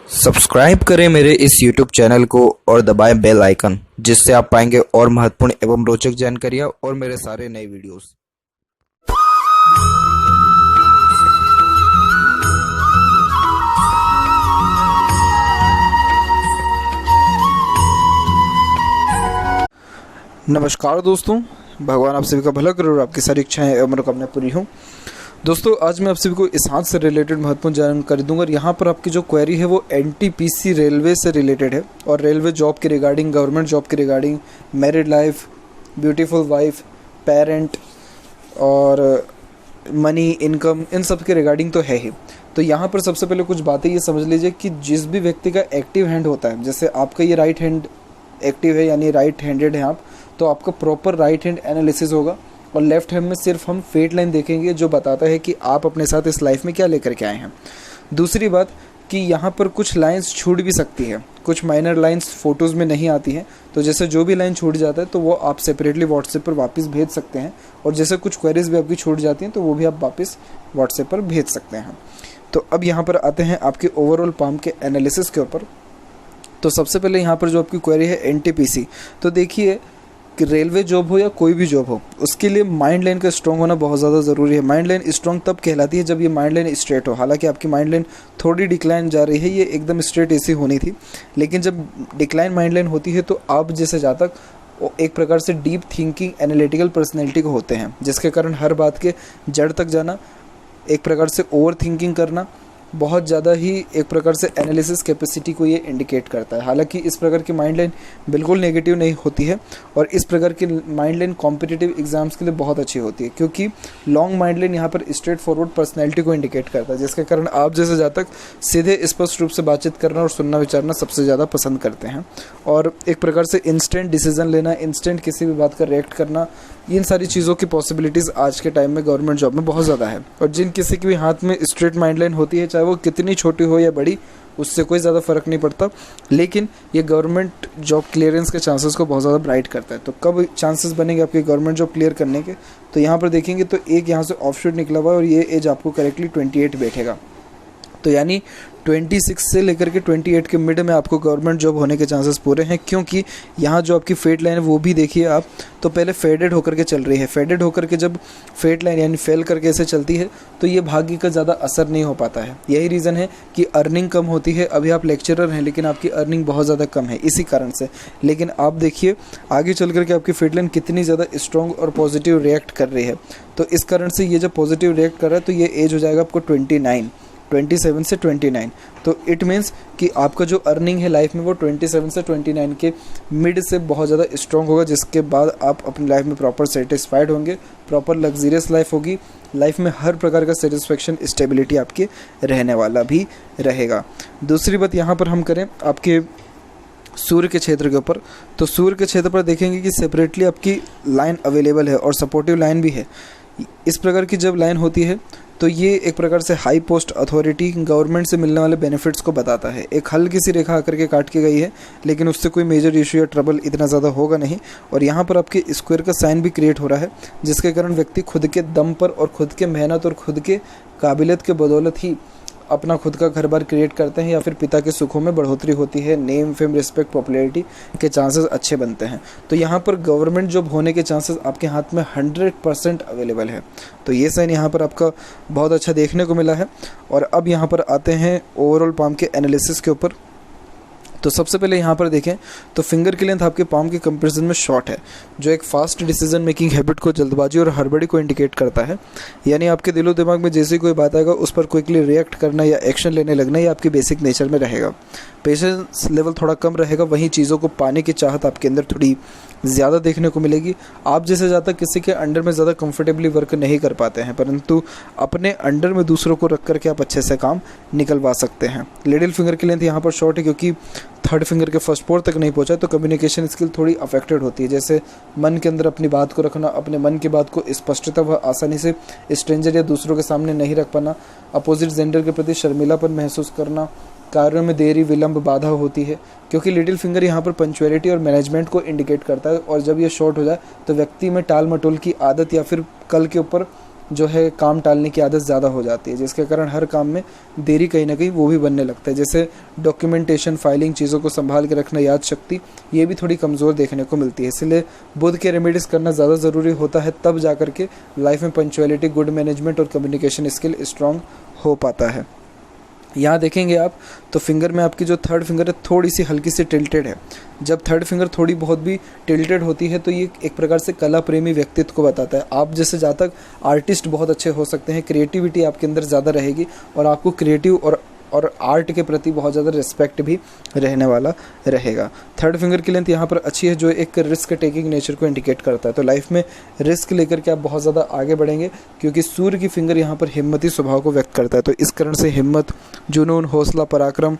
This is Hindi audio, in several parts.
सब्सक्राइब करें मेरे इस YouTube चैनल को और दबाएं बेल आइकन, जिससे आप पाएंगे और महत्वपूर्ण एवं रोचक जानकारियाँ और मेरे सारे नए वीडियोस। नमस्कार दोस्तों, भगवान आप सभी का भला करे और आपकी सारी इच्छाएं एवं मनोकामनाएं पूरी हों। दोस्तों, आज मैं आप सभी को इस हाथ से रिलेटेड महत्वपूर्ण जानकारी दूंगा और यहाँ पर आपकी जो क्वेरी है वो एनटीपीसी रेलवे से रिलेटेड है और रेलवे जॉब के रिगार्डिंग, गवर्नमेंट जॉब के regarding, married life, beautiful wife, parent और मनी, इनकम, इन सब के रिगार्डिंग तो है ही। तो यहाँ पर सबसे पहले कुछ बातें ये समझ लीजिए कि जिस भी व्यक्ति का एक्टिव हैंड होता है, जैसे आपका ये राइट हैंड एक्टिव है यानी राइट हैंडेड है आप, तो आपका प्रॉपर राइट हैंड एनालिसिस होगा और लेफ्ट हैंड में सिर्फ हम फेट लाइन देखेंगे जो बताता है कि आप अपने साथ इस लाइफ में क्या लेकर के आए हैं। दूसरी बात कि यहाँ पर कुछ लाइंस छूट भी सकती है, कुछ माइनर लाइंस फ़ोटोज़ में नहीं आती हैं, तो जैसे जो भी लाइन छूट जाता है तो वो आप सेपरेटली व्हाट्सएप पर वापस भेज सकते हैं और जैसे कुछ क्वेरीज भी आपकी छूट जाती हैं तो वो भी आप वापस व्हाट्सएप पर भेज सकते हैं। तो अब यहाँ पर आते हैं आपके ओवरऑल पाम के एनालिसिस के ऊपर। तो सबसे पहले यहाँ पर जो आपकी क्वेरी है एनटीपीसी, तो देखिए कि रेलवे जॉब हो या कोई भी जॉब हो, उसके लिए माइंड लाइन का स्ट्रॉन्ग होना बहुत ज़्यादा ज़रूरी है। माइंड लाइन स्ट्रॉन्ग तब कहलाती है जब ये माइंड लाइन स्ट्रेट हो। हालांकि आपकी माइंड लाइन थोड़ी डिक्लाइन जा रही है, ये एकदम स्ट्रेट ऐसी होनी थी, लेकिन जब डिक्लाइन माइंड लाइन होती है तो आप जैसे जातक एक प्रकार से डीप थिंकिंग एनालिटिकल पर्सनैलिटी को होते हैं, जिसके कारण हर बात के जड़ तक जाना, एक प्रकार से ओवर थिंकिंग करना, बहुत ज़्यादा ही एक प्रकार से एनालिसिस कैपेसिटी को ये इंडिकेट करता है। हालांकि इस प्रकार की माइंड लाइन बिल्कुल नेगेटिव नहीं होती है और इस प्रकार की माइंड लाइन कॉम्पिटिटिव एग्जाम्स के लिए बहुत अच्छी होती है, क्योंकि लॉन्ग माइंड लाइन यहाँ पर स्ट्रेट फॉरवर्ड पर्सनैलिटी को इंडिकेट करता है, जिसके कारण आप जैसे जातक सीधे स्पष्ट रूप से बातचीत करना और सुनना विचारना सबसे ज़्यादा पसंद करते हैं और एक प्रकार से इंस्टेंट डिसीजन लेना, इंस्टेंट किसी भी बात का रिएक्ट करना, इन सारी चीज़ों की पॉसिबिलिटीज़ आज के टाइम में गवर्नमेंट जॉब में बहुत ज़्यादा है। और जिन किसी के भी हाथ में स्ट्रेट माइंड लाइन होती है, चाहे वो कितनी छोटी हो या बड़ी, उससे कोई ज़्यादा फ़र्क नहीं पड़ता, लेकिन ये गवर्नमेंट जॉब क्लियरेंस के चांसेस को बहुत ज़्यादा ब्राइट करता है। तो कब चांसेस बनेंगे आपके गवर्नमेंट जॉब क्लियर करने के, तो यहाँ पर देखेंगे तो एक यहाँ से ऑप्शन निकला हुआ है और ये एज आपको करेक्टली 28 बैठेगा। तो यानी 26 से लेकर के 28 के मिड में आपको गवर्नमेंट जॉब होने के चांसेस पूरे हैं, क्योंकि यहाँ जो आपकी फेट लाइन है वो भी देखिए आप, तो पहले फेडेड होकर के चल रही है। फेडेड होकर के जब फेट लाइन यानी फेल करके ऐसे चलती है तो ये भाग्य का ज़्यादा असर नहीं हो पाता है। यही रीज़न है कि अर्निंग कम होती है। अभी आप लेक्चरर हैं लेकिन आपकी अर्निंग बहुत ज़्यादा कम है इसी कारण से। लेकिन आप देखिए आगे चल करके आपकी फेट लाइन कितनी ज़्यादा स्ट्रॉन्ग और पॉजिटिव रिएक्ट कर रही है। तो इस कारण से ये जब पॉजिटिव रिएक्ट कर रहा है तो ये एज हो जाएगा आपको 27 से 29। तो इट मीन्स कि आपका जो अर्निंग है लाइफ में वो 27 से 29 के मिड से बहुत ज़्यादा स्ट्रॉन्ग होगा, जिसके बाद आप अपनी लाइफ में प्रॉपर सेटिस्फाइड होंगे, प्रॉपर लग्जरियस लाइफ होगी, लाइफ में हर प्रकार का सेटिस्फेक्शन, स्टेबिलिटी आपके रहने वाला भी रहेगा। दूसरी बात यहाँ पर हम करें आपके सूर्य के क्षेत्र के ऊपर, तो सूर्य के क्षेत्र पर देखेंगे कि सेपरेटली आपकी लाइन अवेलेबल है और सपोर्टिव लाइन भी है। इस प्रकार की जब लाइन होती है तो ये एक प्रकार से हाई पोस्ट अथॉरिटी, गवर्नमेंट से मिलने वाले बेनिफिट्स को बताता है। एक हल्की सी रेखा आकर के काट के गई है, लेकिन उससे कोई मेजर इशू या ट्रबल इतना ज़्यादा होगा नहीं। और यहाँ पर आपके स्क्वायर का साइन भी क्रिएट हो रहा है, जिसके कारण व्यक्ति खुद के दम पर और खुद के मेहनत और खुद के काबिलियत के बदौलत ही अपना खुद का घर बार क्रिएट करते हैं या फिर पिता के सुखों में बढ़ोतरी होती है, नेम, फेम, रिस्पेक्ट, पॉपुलैरिटी के चांसेस अच्छे बनते हैं। तो यहाँ पर गवर्नमेंट जॉब होने के चांसेस आपके हाथ में 100% अवेलेबल है। तो ये साइन यहाँ पर आपका बहुत अच्छा देखने को मिला है। और अब यहाँ पर आते हैं ओवरऑल पाम के एनालिसिस के ऊपर। तो सबसे पहले यहाँ पर देखें तो फिंगर की लेंथ आपके पाम के कंपैरिजन में शॉर्ट है, जो एक फास्ट डिसीजन मेकिंग हैबिट को, जल्दबाजी और हड़बड़ी को इंडिकेट करता है। यानी आपके दिलो दिमाग में जैसे कोई बात आएगा उस पर क्विकली रिएक्ट करना या एक्शन लेने लगना ये आपकी बेसिक नेचर में रहेगा। पेशेंस लेवल थोड़ा कम रहेगा, वहीं चीज़ों को पाने की चाहत आपके अंदर थोड़ी ज़्यादा देखने को मिलेगी। आप जैसे ज़्यादा किसी के अंडर में ज़्यादा कंफर्टेबली वर्क नहीं कर पाते हैं, परंतु अपने अंडर में दूसरों को रख करके आप अच्छे से काम निकलवा सकते हैं। लिटिल फिंगर की लेंथ यहाँ पर शॉर्ट है क्योंकि थर्ड फिंगर के फर्स्ट पोर तक नहीं पहुँचा, तो कम्युनिकेशन स्किल थोड़ी अफेक्टेड होती है। जैसे मन के अंदर अपनी बात को रखना, अपने मन की बात को स्पष्टता व आसानी से स्ट्रेंजर या दूसरों के सामने नहीं रख पाना, अपोजिट जेंडर के प्रति शर्मिलापन महसूस करना, कार्यों में देरी, विलंब, बाधा होती है, क्योंकि लिटिल फिंगर यहाँ पर पंक्चुअलिटी और मैनेजमेंट को इंडिकेट करता है। और जब ये शॉर्ट हो जाए तो व्यक्ति में टाल मटोल की आदत या फिर कल के ऊपर जो है काम टालने की आदत ज़्यादा हो जाती है, जिसके कारण हर काम में देरी कहीं ना कहीं वो भी बनने लगता है। जैसे डॉक्यूमेंटेशन, फाइलिंग, चीज़ों को संभाल के रखना, याद शक्ति, ये भी थोड़ी कमज़ोर देखने को मिलती है। इसलिए बुध के रेमेडीज़ करना ज़्यादा ज़रूरी होता है, तब जा कर के लाइफ में पंक्चुअलिटी, गुड मैनेजमेंट और कम्युनिकेशन स्किल स्ट्रांग हो पाता है। यहाँ देखेंगे आप तो फिंगर में आपकी जो थर्ड फिंगर है थोड़ी सी हल्की सी टिल्टेड है। जब थर्ड फिंगर थोड़ी बहुत भी टिल्टेड होती है तो ये एक प्रकार से कला प्रेमी व्यक्तित्व को बताता है। आप जैसे जातक आर्टिस्ट बहुत अच्छे हो सकते हैं, क्रिएटिविटी आपके अंदर ज़्यादा रहेगी और आपको क्रिएटिव और आर्ट के प्रति बहुत ज़्यादा रिस्पेक्ट भी रहने वाला रहेगा। थर्ड फिंगर की लेंथ यहाँ पर अच्छी है, जो एक रिस्क टेकिंग नेचर को इंडिकेट करता है। तो लाइफ में रिस्क लेकर के आप बहुत ज़्यादा आगे बढ़ेंगे, क्योंकि सूर्य की फिंगर यहाँ पर हिम्मती स्वभाव को व्यक्त करता है। तो इस कारण से हिम्मत, जुनून, हौसला, पराक्रम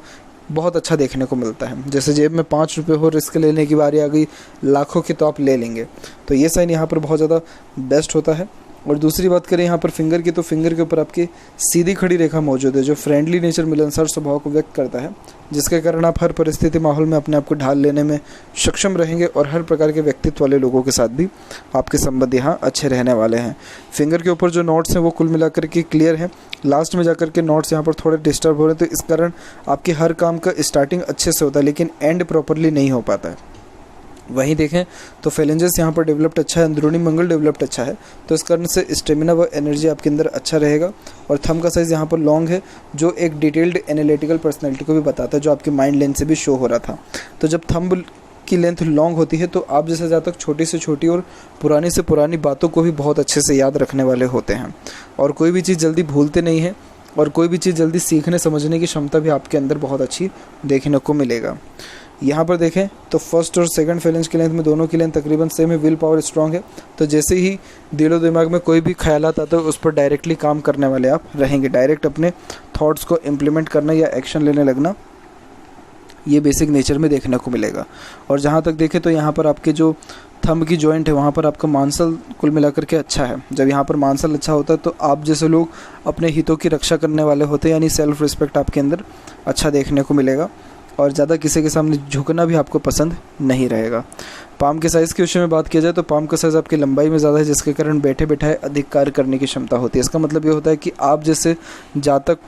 बहुत अच्छा देखने को मिलता है। जैसे जेब में 5 रुपये हो, रिस्क लेने की बारी आ गई, लाखों की तो आप ले लेंगे। तो ये साइन यहाँ पर बहुत ज़्यादा बेस्ट होता है। और दूसरी बात करें यहाँ पर फिंगर की, तो फिंगर के ऊपर आपकी सीधी खड़ी रेखा मौजूद है, जो फ्रेंडली नेचर, मिलनसार स्वभाव को व्यक्त करता है, जिसके कारण आप हर परिस्थिति, माहौल में अपने आप को ढाल लेने में सक्षम रहेंगे और हर प्रकार के व्यक्तित्व वाले लोगों के साथ भी आपके संबंध यहाँ अच्छे रहने वाले हैं। फिंगर के ऊपर जो नोट्स हैं वो कुल मिलाकर के क्लियर हैं। लास्ट में जाकर के नोट्स यहाँ पर थोड़े डिस्टर्ब हो रहे हैं, तो इस कारण आपके हर काम का स्टार्टिंग अच्छे से होता है लेकिन एंड प्रॉपरली नहीं हो पाता है। वहीं देखें तो फेलेंजेस यहाँ पर डेवलप्ड अच्छा है, अंदरूनी मंगल डेवलप्ड अच्छा है, तो इस कारण से स्टेमिना व एनर्जी आपके अंदर अच्छा रहेगा। और थंब का साइज़ यहाँ पर लॉन्ग है, जो एक डिटेल्ड एनालिटिकल पर्सनैलिटी को भी बताता है, जो आपकी माइंड लेंथ से भी शो हो रहा था। तो जब थंब की लेंथ लॉन्ग होती है तो आप जैसे ज़्यादा तक छोटी से छोटी और पुरानी से पुरानी बातों को भी बहुत अच्छे से याद रखने वाले होते हैं, और कोई भी चीज़ जल्दी भूलते नहीं हैं, और कोई भी चीज़ जल्दी सीखने समझने की क्षमता भी आपके अंदर बहुत अच्छी देखने को मिलेगा। यहाँ पर देखें तो फर्स्ट और सेकंड फेलेंज की लेंथ में दोनों की लेंथ तकरीबन सेम है। विल पावर स्ट्रांग है, तो जैसे ही दिलो दिमाग में कोई भी ख्यालात आता है उस पर डायरेक्टली काम करने वाले आप रहेंगे। डायरेक्ट अपने थॉट्स को इम्प्लीमेंट करना या एक्शन लेने लगना, ये बेसिक नेचर में देखने को मिलेगा। और जहाँ तक देखें तो यहाँ पर आपके जो थंब की जॉइंट है वहाँ पर आपका मांसल कुल मिलाकर के अच्छा है। जब यहाँ पर मांसल अच्छा होता है तो आप जैसे लोग अपने हितों की रक्षा करने वाले होते हैं, यानी सेल्फ रिस्पेक्ट आपके अंदर अच्छा देखने को मिलेगा, और ज़्यादा किसी के सामने झुकना भी आपको पसंद नहीं रहेगा। पाम के साइज़ के विषय में बात किया जाए तो पाम का साइज़ आपकी लंबाई में ज़्यादा है, जिसके कारण बैठे बैठाए अधिक कार्य करने की क्षमता होती है। इसका मतलब ये होता है कि आप जैसे जातक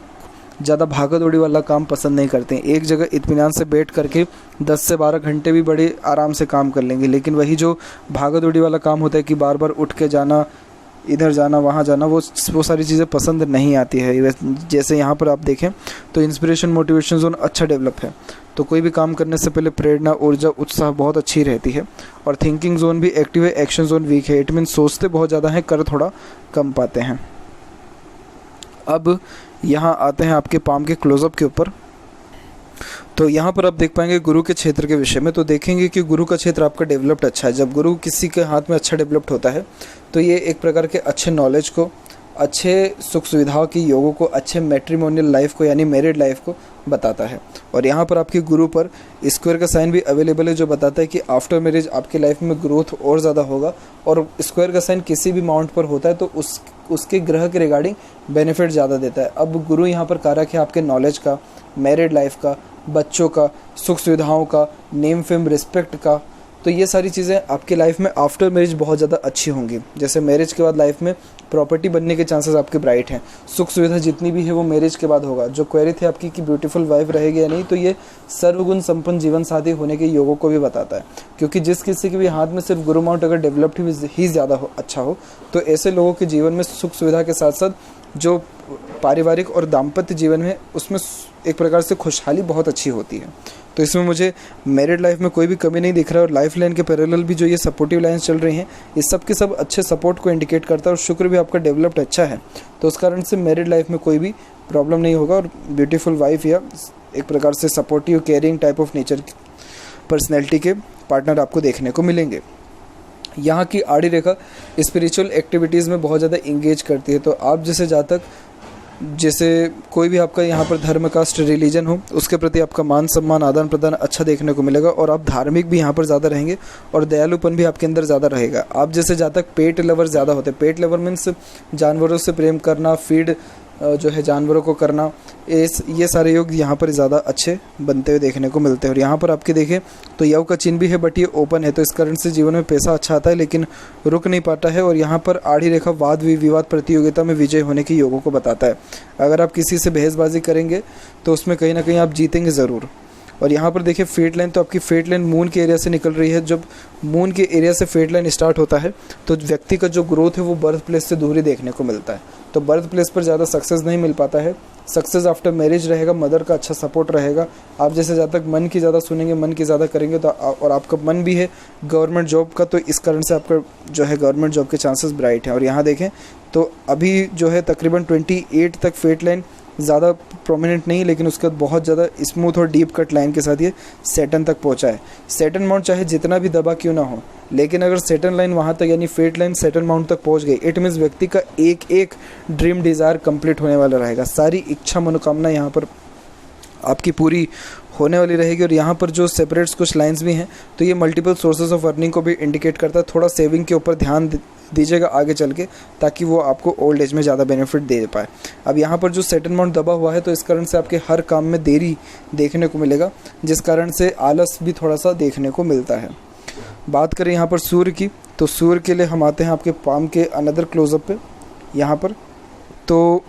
ज़्यादा भागा दौड़ी वाला काम पसंद नहीं करते हैं। एक जगह इत्मीनान से बैठ करके 10 से 12 घंटे भी बड़े आराम से काम कर लेंगे, लेकिन वही जो भागा दौड़ी वाला काम होता है कि बार बार उठ के जाना, इधर जाना, वहाँ जाना, वो सारी चीज़ें पसंद नहीं आती है। जैसे यहाँ पर आप देखें तो इंस्पिरेशन, मोटिवेशन जोन अच्छा डेवलप है, तो कोई भी काम करने से पहले प्रेरणा, ऊर्जा, उत्साह बहुत अच्छी रहती है। और थिंकिंग जोन भी एक्टिव है, एक्शन जोन वीक है। इट मीन सोचते बहुत ज़्यादा हैं, कर थोड़ा कम पाते हैं। अब यहाँ आते हैं आपके पाम के क्लोजअप के ऊपर। तो यहाँ पर आप देख पाएंगे गुरु के क्षेत्र के विषय में, तो देखेंगे कि गुरु का क्षेत्र आपका डेवलप्ड अच्छा है। जब गुरु किसी के हाथ में अच्छा डेवलप्ड होता है तो ये एक प्रकार के अच्छे नॉलेज को, अच्छे सुख सुविधाओं की योगों को, अच्छे मैट्रिमोनियल लाइफ को यानी मैरिड लाइफ को बताता है। और यहाँ पर आपके गुरु पर स्क्वायर का साइन भी अवेलेबल है, जो बताता है कि आफ्टर मैरिज आपकी लाइफ में ग्रोथ और ज़्यादा होगा। और स्क्वायर का साइन किसी भी माउंट पर होता है तो उसके ग्रह के रिगार्डिंग बेनिफिट ज़्यादा देता है। अब गुरु यहाँ पर कारक है आपके नॉलेज का, मैरिड लाइफ का, बच्चों का, सुख सुविधाओं का, नेम फेम रिस्पेक्ट का। तो ये सारी चीज़ें आपकी लाइफ में आफ्टर मैरिज बहुत ज़्यादा अच्छी होंगी। जैसे मैरिज के बाद लाइफ में प्रॉपर्टी बनने के चांसेस आपके ब्राइट हैं। सुख सुविधा जितनी भी है वो मैरिज के बाद होगा। जो क्वेरी थी आपकी कि ब्यूटीफुल वाइफ रहेगी या नहीं, तो ये सर्वगुण संपन्न जीवन साथी होने के योगों को भी बताता है, क्योंकि जिस किसी के भी हाथ में सिर्फ गुरु माउंट अगर डेवलप्ड ही ज़्यादा अच्छा हो तो ऐसे लोगों के जीवन में सुख सुविधा के साथ साथ जो पारिवारिक और दाम्पत्य जीवन है उसमें एक प्रकार से खुशहाली बहुत अच्छी होती है। तो इसमें मुझे मैरिड लाइफ में कोई भी कमी नहीं दिख रहा है। और लाइफ लाइन के पैरेलल भी जो ये सपोर्टिव लाइन्स चल रही हैं, इस सब के सब अच्छे सपोर्ट को इंडिकेट करता है। और शुक्र भी आपका डेवलप्ड अच्छा है, तो उस कारण से मैरिड लाइफ में कोई भी प्रॉब्लम नहीं होगा। और ब्यूटीफुल वाइफ या एक प्रकार से supportive, caring type of nature personality के पार्टनर आपको देखने को मिलेंगे। यहाँ की आड़ी रेखा स्पिरिचुअल एक्टिविटीज़ में बहुत ज़्यादा इंगेज करती है। तो आप जैसे जातक, जैसे कोई भी आपका यहाँ पर धर्म, कास्ट, रिलीजन हो, उसके प्रति आपका मान सम्मान, आदान प्रदान अच्छा देखने को मिलेगा। और आप धार्मिक भी यहाँ पर ज़्यादा रहेंगे और दयालुपन भी आपके अंदर ज़्यादा रहेगा। आप जैसे जातक पेट लवर ज़्यादा होते हैं। पेट लवर मीन्स जानवरों से प्रेम करना, फीड जो है जानवरों को करना, ये सारे योग यहाँ पर ज़्यादा अच्छे बनते हुए देखने को मिलते हैं। और यहाँ पर आपके देखें तो यव का चिन्ह भी है, बट ये ओपन है, तो इस कारण से जीवन में पैसा अच्छा आता है लेकिन रुक नहीं पाता है। और यहाँ पर आड़ी रेखा वाद विवाद प्रतियोगिता में विजय होने के योगों को बताता है। अगर आप किसी से बहसबाजी करेंगे तो उसमें कहीं ना कहीं आप जीतेंगे ज़रूर। और यहाँ पर देखिए फेट लाइन, तो आपकी फेट लाइन मून के एरिया से निकल रही है। जब मून के एरिया से फेट लाइन स्टार्ट होता है तो व्यक्ति का जो ग्रोथ है वो बर्थ प्लेस से दूर ही देखने को मिलता है। तो बर्थ प्लेस पर ज़्यादा सक्सेस नहीं मिल पाता है। सक्सेस आफ्टर मैरिज रहेगा, मदर का अच्छा सपोर्ट रहेगा। आप जैसे ज़्यादा तक मन की ज़्यादा सुनेंगे, मन की ज़्यादा करेंगे तो और आपका मन भी है गवर्नमेंट जॉब का, तो इस कारण से आपका जो है गवर्नमेंट जॉब के चांसेस ब्राइट हैं। और यहाँ देखें तो अभी जो है तकरीबन 28 तक फेट लाइन ज़्यादा प्रोमिनेंट नहीं, लेकिन उसके बाद बहुत ज़्यादा स्मूथ और डीप कट लाइन के साथ ये सैटर्न तक पहुंचा है। सैटर्न माउंट चाहे जितना भी दबा क्यों ना हो, लेकिन अगर सैटर्न लाइन वहाँ तक यानी फेट लाइन सैटर्न माउंट तक पहुंच गई, इट मीन्स व्यक्ति का एक एक ड्रीम डिज़ायर कंप्लीट होने वाला रहेगा। सारी इच्छा मनोकामना यहाँ पर आपकी पूरी होने वाली रहेगी। और यहाँ पर जो सेपरेट्स कुछ लाइंस भी हैं तो ये मल्टीपल सोर्सेज ऑफ अर्निंग को भी इंडिकेट करता है। थोड़ा सेविंग के ऊपर ध्यान दीजिएगा आगे चल के, ताकि वो आपको ओल्ड एज में ज़्यादा बेनिफिट दे पाए। अब यहाँ पर जो सैटर्न माउंट दबा हुआ है तो इस कारण से आपके हर काम में देरी देखने को मिलेगा, जिस कारण से आलस भी थोड़ा सा देखने को मिलता है। बात करें यहाँ पर सूर्य की, तो सूर्य के लिए हम आते हैं आपके पाम के अनदर क्लोजअप पे। यहाँ पर तो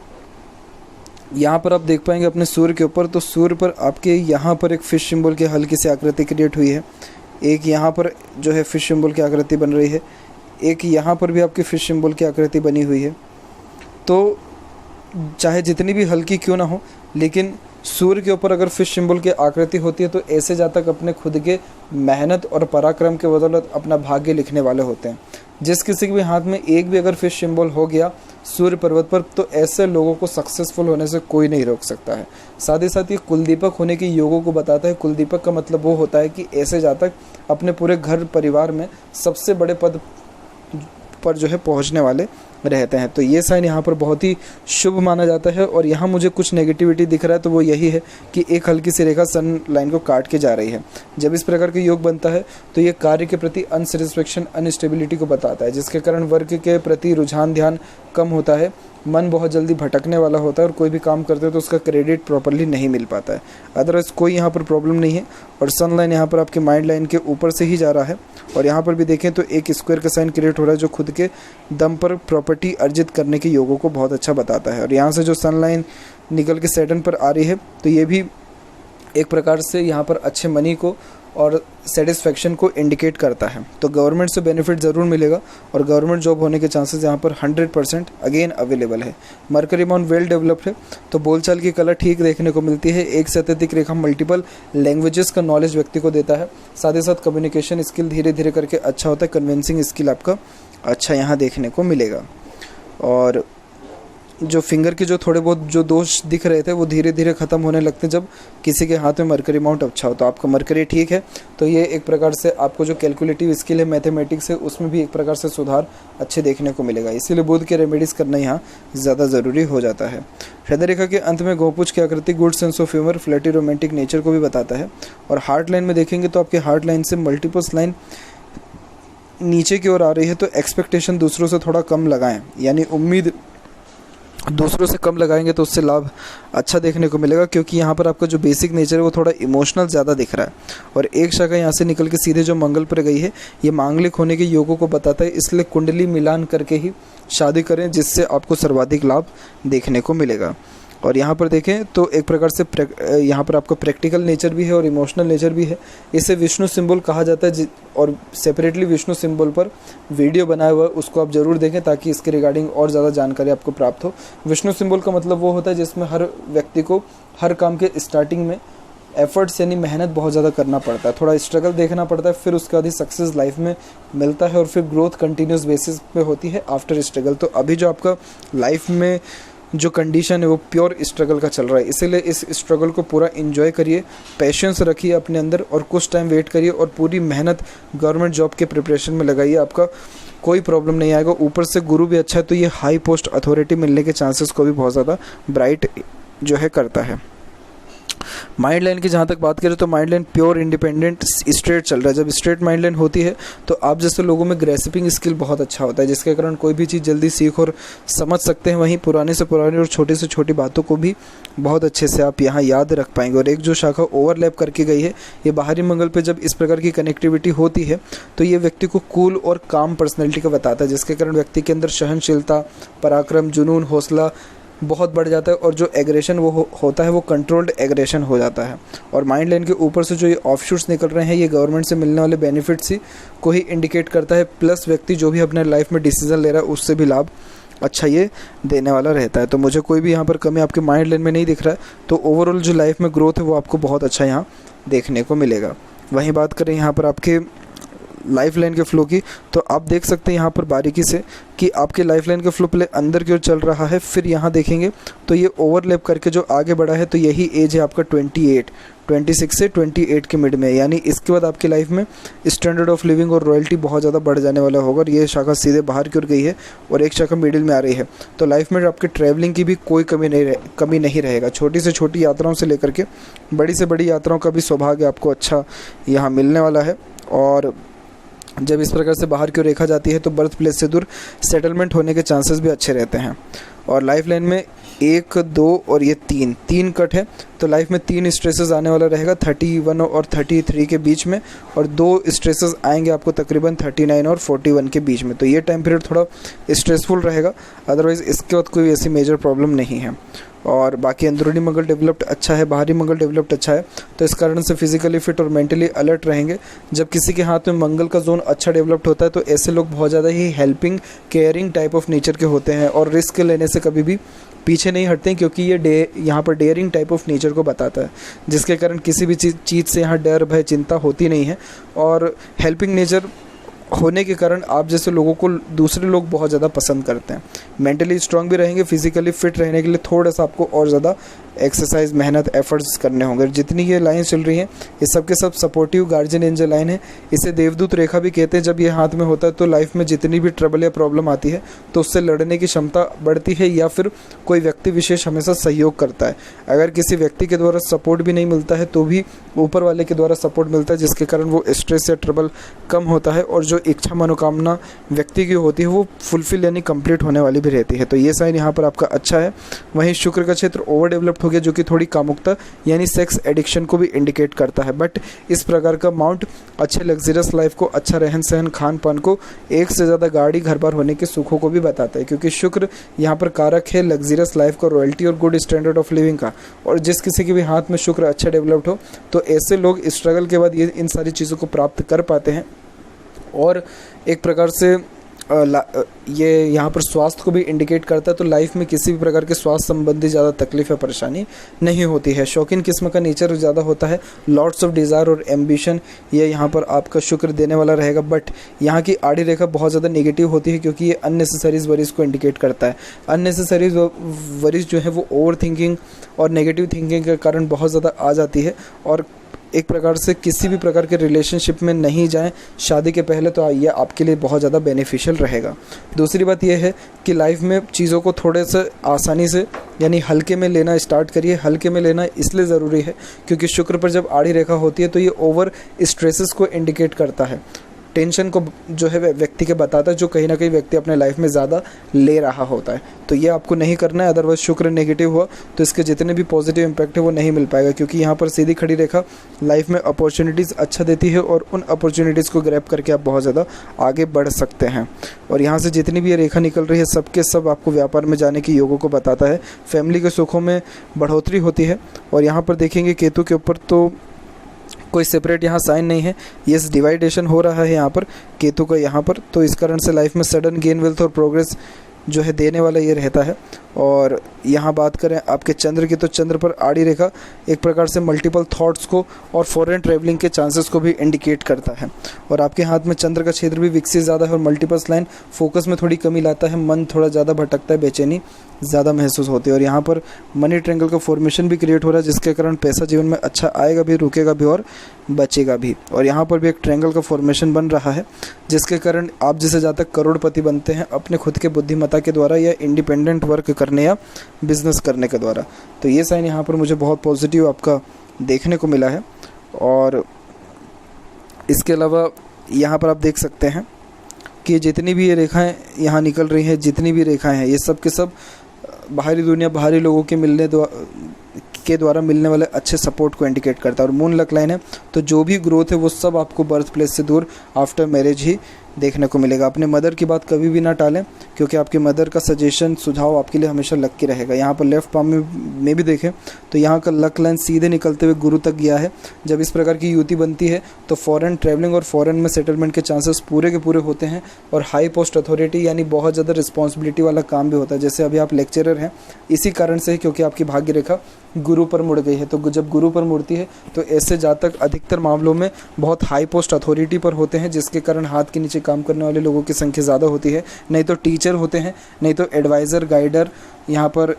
यहाँ पर आप देख पाएंगे अपने सूर्य के ऊपर, तो सूर्य पर आपके यहाँ पर एक फिश सिंबल की हल्की सी आकृति क्रिएट हुई है। एक यहाँ पर जो है फिश सिंबल की आकृति बन रही है, एक यहाँ पर भी आपकी फिश सिंबल की आकृति बनी हुई है। तो चाहे जितनी भी हल्की क्यों ना हो, लेकिन सूर्य के ऊपर अगर फिश सिंबल की आकृति होती है तो ऐसे जातक अपने खुद के मेहनत और पराक्रम के बदौलत अपना भाग्य लिखने वाले होते हैं। जिस किसी के भी हाथ में एक भी अगर फिश सिंबल हो गया सूर्य पर्वत पर, तो ऐसे लोगों को सक्सेसफुल होने से कोई नहीं रोक सकता है। साथ ही साथ ये कुलदीपक होने के योगों को बताता है। कुलदीपक का मतलब वो होता है कि ऐसे जातक अपने पूरे घर परिवार में सबसे बड़े पद पर जो है पहुंचने वाले रहते हैं। तो ये साइन यहाँ पर बहुत ही शुभ माना जाता है। और यहाँ मुझे कुछ नेगेटिविटी दिख रहा है, तो वो यही है कि एक हल्की सी रेखा सन लाइन को काट के जा रही है। जब इस प्रकार के योग बनता है तो ये कार्य के प्रति अनसेटिस्फेक्शन, अनस्टेबिलिटी को बताता है, जिसके कारण वर्क के प्रति रुझान ध्यान कम होता है, मन बहुत जल्दी भटकने वाला होता है और कोई भी काम करते हो तो उसका क्रेडिट प्रॉपर्ली नहीं मिल पाता है। अदरवाइज कोई यहाँ पर प्रॉब्लम नहीं है। और सन लाइन यहाँ पर आपके माइंड लाइन के ऊपर से ही जा रहा है। और यहाँ पर भी देखें तो एक स्क्वायर का साइन क्रिएट हो रहा है, जो खुद के दम पर प्रॉपर्टी अर्जित करने के योगों को बहुत अच्छा बताता है। और यहाँ से जो सन लाइन निकल के सैटर्न पर आ रही है तो ये भी एक प्रकार से यहाँ पर अच्छे मनी को और सेटिस्फेक्शन को इंडिकेट करता है। तो गवर्नमेंट से बेनिफिट ज़रूर मिलेगा और गवर्नमेंट जॉब होने के चांसेस यहाँ पर 100% अगेन अवेलेबल है। मरकरी माउंट वेल डेवलप्ड है, तो बोलचाल की कला ठीक देखने को मिलती है। एक से अत्यधिक रेखा मल्टीपल लैंग्वेजेस का नॉलेज व्यक्ति को देता है। साथ ही साथ कम्युनिकेशन स्किल धीरे धीरे करके अच्छा होता है, कन्विंसिंग स्किल आपका अच्छा यहाँ देखने को मिलेगा। और जो फिंगर के जो थोड़े बहुत जो दोष दिख रहे थे वो धीरे धीरे ख़त्म होने लगते हैं जब किसी के हाथ में मरकरी माउंट अच्छा हो। तो आपका मरकरी ठीक है, तो ये एक प्रकार से आपको जो कैलकुलेटिव स्किल है, मैथमेटिक्स है, उसमें भी एक प्रकार से सुधार अच्छे देखने को मिलेगा। इसीलिए बुध के रेमेडीज़ करना यहाँ ज़्यादा ज़रूरी हो जाता है। हृदय रेखा के अंत में गोपुच की आकृति good sense of humour, flirty romantic nature को भी बताता है। और हार्ट लाइन में देखेंगे तो आपके हार्ट लाइन से मल्टीपल्स लाइन नीचे की ओर आ रही है, तो एक्सपेक्टेशन दूसरों से थोड़ा कम लगाएं, यानी उम्मीद दूसरों से कम लगाएंगे तो उससे लाभ अच्छा देखने को मिलेगा, क्योंकि यहाँ पर आपका जो बेसिक नेचर है वो थोड़ा इमोशनल ज़्यादा दिख रहा है। और एक शाखा यहाँ से निकल के सीधे जो मंगल पर गई है ये मांगलिक होने के योगों को बताता है। इसलिए कुंडली मिलान करके ही शादी करें, जिससे आपको सर्वाधिक लाभ देखने को मिलेगा। और यहाँ पर देखें तो एक प्रकार से यहाँ पर आपका प्रैक्टिकल नेचर भी है और इमोशनल नेचर भी है। इसे विष्णु सिंबल कहा जाता है और सेपरेटली विष्णु सिंबल पर वीडियो बनाया हुआ है, उसको आप ज़रूर देखें ताकि इसके रिगार्डिंग और ज़्यादा जानकारी आपको प्राप्त हो। विष्णु सिंबल का मतलब वो होता है जिसमें हर व्यक्ति को हर काम के स्टार्टिंग में एफर्ट्स यानी मेहनत बहुत ज़्यादा करना पड़ता है, थोड़ा स्ट्रगल देखना पड़ता है, फिर उसके बाद ही सक्सेस लाइफ में मिलता है और फिर ग्रोथ कंटिन्यूस बेसिस पे होती है आफ्टर स्ट्रगल। तो अभी जो आपका लाइफ में जो कंडीशन है वो प्योर स्ट्रगल का चल रहा है, इसीलिए इस स्ट्रगल को पूरा एंजॉय करिए, पेशेंस रखिए अपने अंदर और कुछ टाइम वेट करिए और पूरी मेहनत गवर्नमेंट जॉब के प्रिपरेशन में लगाइए। आपका कोई प्रॉब्लम नहीं आएगा। ऊपर से गुरु भी अच्छा है, तो ये हाई पोस्ट अथॉरिटी मिलने के चांसेस को भी बहुत ज़्यादा ब्राइट जो है करता है। माइंड लाइन की जहाँ तक बात करें तो mind line pure independent straight चल रहा है। जब स्ट्रेट माइंड लाइन होती है तो आप जैसे लोगों में ग्रेसिपिंग स्किल बहुत अच्छा होता है, जिसके कारण कोई भी चीज़ जल्दी सीख और समझ सकते हैं। वहीं पुराने से पुरानी और छोटी से छोटी बातों को भी बहुत अच्छे से आप यहाँ याद रख पाएंगे। और एक जो शाखा ओवरलैप करके गई है, ये बाहरी मंगल पे जब इस प्रकार की कनेक्टिविटी होती है तो ये व्यक्ति को कूल और काम पर्सनैलिटी का बताता है, जिसके कारण व्यक्ति के अंदर सहनशीलता, पराक्रम, जुनून, हौसला बहुत बढ़ जाता है और जो एग्रेशन वो होता है वो कंट्रोल्ड एग्रेशन हो जाता है। और माइंड लाइन के ऊपर से जो ये ऑफशूट्स निकल रहे हैं, ये गवर्नमेंट से मिलने वाले बेनिफिट्स ही को ही इंडिकेट करता है, प्लस व्यक्ति जो भी अपने लाइफ में डिसीजन ले रहा है उससे भी लाभ अच्छा ये देने वाला रहता है। तो मुझे कोई भी यहाँ पर कमी आपके माइंड लाइन में नहीं दिख रहा है, तो ओवरऑल जो लाइफ में ग्रोथ है वो आपको बहुत अच्छा यहाँ देखने को मिलेगा। वहीं बात करें यहाँ पर आपके लाइफ लाइन के फ्लो की, तो आप देख सकते हैं यहाँ पर बारीकी से कि आपके लाइफ लाइन का फ्लो पहले अंदर की ओर चल रहा है, फिर यहाँ देखेंगे तो ये ओवरलैप करके जो आगे बढ़ा है, तो यही एज है आपका 26 से 28 के मिड में। यानी इसके बाद आपकी लाइफ में स्टैंडर्ड ऑफ लिविंग और रॉयल्टी बहुत ज़्यादा बढ़ जाने वाला होगा। और ये शाखा सीधे बाहर की ओर गई है और एक शाखा मिडिल में आ रही है, तो लाइफ में आपके ट्रैवलिंग की भी कोई कमी नहीं रहेगा। छोटी से छोटी यात्राओं से लेकर के बड़ी से बड़ी यात्राओं का भी सौभाग्य आपको अच्छा यहाँ मिलने वाला है। और जब इस प्रकार से बाहर की ओर रेखा जाती है तो बर्थ प्लेस से दूर सेटलमेंट होने के चांसेस भी अच्छे रहते हैं। और लाइफ लाइन में 1, 2 और ये 3 कट है, तो लाइफ में 3 स्ट्रेसेस आने वाला रहेगा 31 और 33 के बीच में, और 2 स्ट्रेसेस आएंगे आपको तकरीबन 39 और 41 के बीच में। तो ये टाइम पीरियड थोड़ा स्ट्रेसफुल रहेगा, अदरवाइज़ इसके बाद कोई ऐसी मेजर प्रॉब्लम नहीं है। और बाकी अंदरूनी मंगल डेवलप्ड अच्छा है, बाहरी मंगल डेवलप्ड अच्छा है, तो इस कारण से फिजिकली फिट और मेंटली अलर्ट रहेंगे। जब किसी के हाथ में मंगल का जोन अच्छा डेवलप्ड होता है तो ऐसे लोग बहुत ज़्यादा ही helping, caring type of nature के होते हैं और रिस्क लेने से कभी भी पीछे नहीं हटते हैं, क्योंकि ये यहाँ पर डेयरिंग टाइप ऑफ नेचर को बताता है, जिसके कारण किसी भी चीज़ से यहाँ डर, भय, चिंता होती नहीं है। और हेल्पिंग नेचर होने के कारण आप जैसे लोगों को दूसरे लोग बहुत ज़्यादा पसंद करते हैं। मेंटली स्ट्रांग भी रहेंगे, फिजिकली फिट रहने के लिए थोड़ा सा आपको और ज़्यादा एक्सरसाइज, मेहनत, एफर्ट्स करने होंगे। जितनी ये लाइन चल रही हैं ये सब के सब सपोर्टिव गार्जियन एंजल लाइन है। इसे देवदूत रेखा भी कहते हैं। जब ये हाथ में होता है तो लाइफ में जितनी भी ट्रबल या प्रॉब्लम आती है तो उससे लड़ने की क्षमता बढ़ती है, या फिर कोई व्यक्ति विशेष हमेशा सहयोग करता है। अगर किसी व्यक्ति के द्वारा सपोर्ट भी नहीं मिलता है तो भी ऊपर वाले के द्वारा सपोर्ट मिलता है, जिसके कारण वो स्ट्रेस या ट्रबल कम होता है और जो इच्छा, मनोकामना व्यक्ति की होती है वो फुलफिल यानी कंप्लीट होने वाली भी रहती है। तो ये साइन यहाँ पर आपका अच्छा है। वहीं शुक्र का क्षेत्र ओवर डेवलप्ड हो गया, जो कि थोड़ी कामुकता यानी सेक्स एडिक्शन को भी इंडिकेट करता है। बट इस प्रकार का माउंट अच्छे लग्जरियस लाइफ को, अच्छा रहन सहन, खान पान को, एक से ज़्यादा गाड़ी, घर बार होने के सुखों को भी बताता है, क्योंकि शुक्र यहाँ पर कारक है लग्जरियस लाइफ का, रॉयल्टी और गुड स्टैंडर्ड ऑफ लिविंग का। और जिस किसी के भी हाथ में शुक्र अच्छा डेवलप्ड हो तो ऐसे लोग स्ट्रगल के बाद ये इन सारी चीज़ों को प्राप्त कर पाते हैं। और एक प्रकार से ये यहाँ पर स्वास्थ्य को भी इंडिकेट करता है, तो लाइफ में किसी भी प्रकार के स्वास्थ्य संबंधी ज़्यादा तकलीफ या परेशानी नहीं होती है। शौकीन किस्म का नेचर ज़्यादा होता है, लॉट्स ऑफ डिज़ायर और एम्बिशन ये यहाँ पर आपका शुक्र देने वाला रहेगा। बट यहाँ की आड़ी रेखा बहुत ज़्यादा नेगेटिव होती है, क्योंकि ये अननेसेसरीज वरीज को इंडिकेट करता है। अननेसेसरीज वरीज जो है वो ओवर थिंकिंग और नेगेटिव थिंकिंग के कारण बहुत ज़्यादा आ जाती है, और एक प्रकार से किसी भी प्रकार के रिलेशनशिप में नहीं जाएं शादी के पहले, तो ये आपके लिए बहुत ज़्यादा बेनिफिशियल रहेगा। दूसरी बात यह है कि लाइफ में चीज़ों को थोड़े से आसानी से यानी हल्के में लेना स्टार्ट करिए। हल्के में लेना इसलिए ज़रूरी है क्योंकि शुक्र पर जब आड़ी रेखा होती है तो ये ओवर स्ट्रेसेस को इंडिकेट करता है, टेंशन को जो है व्यक्ति के बताता है, जो कहीं ना कहीं व्यक्ति अपने लाइफ में ज़्यादा ले रहा होता है। तो ये आपको नहीं करना है, अदरवाइज शुक्र नेगेटिव हुआ तो इसके जितने भी पॉजिटिव इम्पैक्ट है वो नहीं मिल पाएगा, क्योंकि यहाँ पर सीधी खड़ी रेखा लाइफ में अपॉर्चुनिटीज़ अच्छा देती है और उन अपॉर्चुनिटीज़ को ग्रैब करके आप बहुत ज़्यादा आगे बढ़ सकते हैं। और यहाँ से जितनी भी ये रेखा निकल रही है सबके सब आपको व्यापार में जाने की योगों को बताता है, फैमिली के सुखों में बढ़ोतरी होती है। और यहाँ पर देखेंगे केतु के ऊपर तो कोई सेपरेट यहाँ साइन नहीं है, यस डिवाइडेशन हो रहा है यहाँ पर केतु का यहाँ पर, तो इस कारण से लाइफ में सडन गेन वेल्थ और प्रोग्रेस जो है देने वाला ये रहता है। और यहाँ बात करें आपके चंद्र की, तो चंद्र पर आड़ी रेखा एक प्रकार से मल्टीपल थॉट्स को और फॉरेन ट्रैवलिंग के चांसेस को भी इंडिकेट करता है। और आपके हाथ में चंद्र का क्षेत्र भी विकसित ज़्यादा है और मल्टीपल्स लाइन फोकस में थोड़ी कमी लाता है, मन थोड़ा ज़्यादा भटकता है, बेचैनी ज़्यादा महसूस होती है। और यहाँ पर मनी ट्रायंगल का फॉर्मेशन भी क्रिएट हो रहा है, जिसके कारण पैसा जीवन में अच्छा आएगा भी, रुकेगा भी और बचेगा भी। और यहाँ पर भी एक ट्रायंगल का फॉर्मेशन बन रहा है, जिसके कारण आप जैसे ज़्यादा करोड़पति बनते हैं अपने खुद के बुद्धिमत्ता के द्वारा या इंडिपेंडेंट वर्क करने या बिजनेस करने के द्वारा। तो ये साइन यहाँ पर मुझे बहुत पॉजिटिव आपका देखने को मिला है। और इसके अलावा यहाँ पर आप देख सकते हैं कि जितनी भी ये रेखाएं यहाँ निकल रही हैं, जितनी भी रेखाएं हैं, ये सब के सब बाहरी दुनिया, बाहरी लोगों के के द्वारा मिलने वाले अच्छे सपोर्ट को इंडिकेट करता है। और मून लक लाइन है, तो जो भी ग्रोथ है वो सब आपको बर्थ प्लेस से दूर आफ्टर मैरिज ही देखने को मिलेगा। अपने मदर की बात कभी भी ना टालें, क्योंकि आपकी मदर का सजेशन, सुझाव आपके लिए हमेशा लक की रहेगा। यहाँ पर लेफ्ट पाम में भी देखें तो यहाँ का लक लाइन सीधे निकलते हुए गुरु तक गया है। जब इस प्रकार की युति बनती है तो फॉरेन ट्रैवलिंग और फॉरेन में सेटलमेंट के चांसेस पूरे के पूरे होते हैं। और हाई पोस्ट अथॉरिटी यानी बहुत ज़्यादा रिस्पॉन्सिबिलिटी वाला काम भी होता है। जैसे अभी आप लेक्चरर हैं, इसी कारण से, क्योंकि आपकी भाग्य रेखा गुरु पर मुड़ गई है। तो जब गुरु पर मुड़ती है तो ऐसे जातक अधिकतर मामलों में बहुत हाई पोस्ट अथॉरिटी पर होते हैं, जिसके कारण हाथ के नीचे काम करने वाले लोगों की संख्या ज़्यादा होती है। नहीं तो टीचर होते हैं, नहीं तो एडवाइज़र, गाइडर यहाँ पर,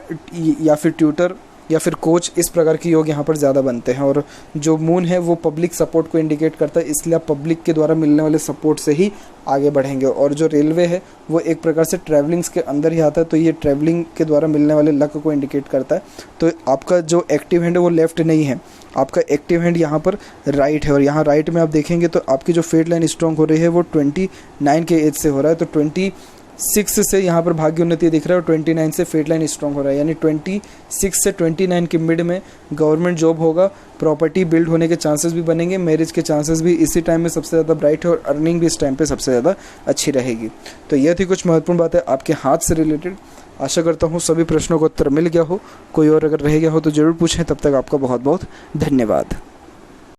या फिर ट्यूटर या फिर कोच, इस प्रकार के योग यहाँ पर ज़्यादा बनते हैं। और जो मून है वो पब्लिक सपोर्ट को इंडिकेट करता है, इसलिए आप पब्लिक के द्वारा मिलने वाले सपोर्ट से ही आगे बढ़ेंगे। और जो रेलवे है वो एक प्रकार से ट्रैवलिंग्स के अंदर ही आता है, तो ये ट्रैवलिंग के द्वारा मिलने वाले लक को इंडिकेट करता है। तो आपका जो एक्टिव हैंड है वो लेफ्ट नहीं है, आपका एक्टिव हैंड यहाँ पर राइट है। और यहाँ राइट में आप देखेंगे तो आपकी जो फेट लाइन स्ट्रॉन्ग हो रही है वो 29 के एज से हो रहा है। तो 26 से यहाँ पर भाग्य उन्नति दिख रहा है और 29 से फेट लाइन स्ट्रॉन्ग हो रहा है। यानी 26 से 29 के मिड में गवर्नमेंट जॉब होगा, प्रॉपर्टी बिल्ड होने के चांसेस भी बनेंगे, मैरिज के चांसेस भी इसी टाइम में सबसे ज़्यादा ब्राइट है और अर्निंग भी इस टाइम पे सबसे ज़्यादा अच्छी रहेगी। तो यह थी कुछ महत्वपूर्ण बातें आपके हाथ से रिलेटेड। आशा करता हूँ सभी प्रश्नों का उत्तर मिल गया हो। कोई और अगर रह गया हो तो ज़रूर पूछें। तब तक आपका बहुत बहुत धन्यवाद।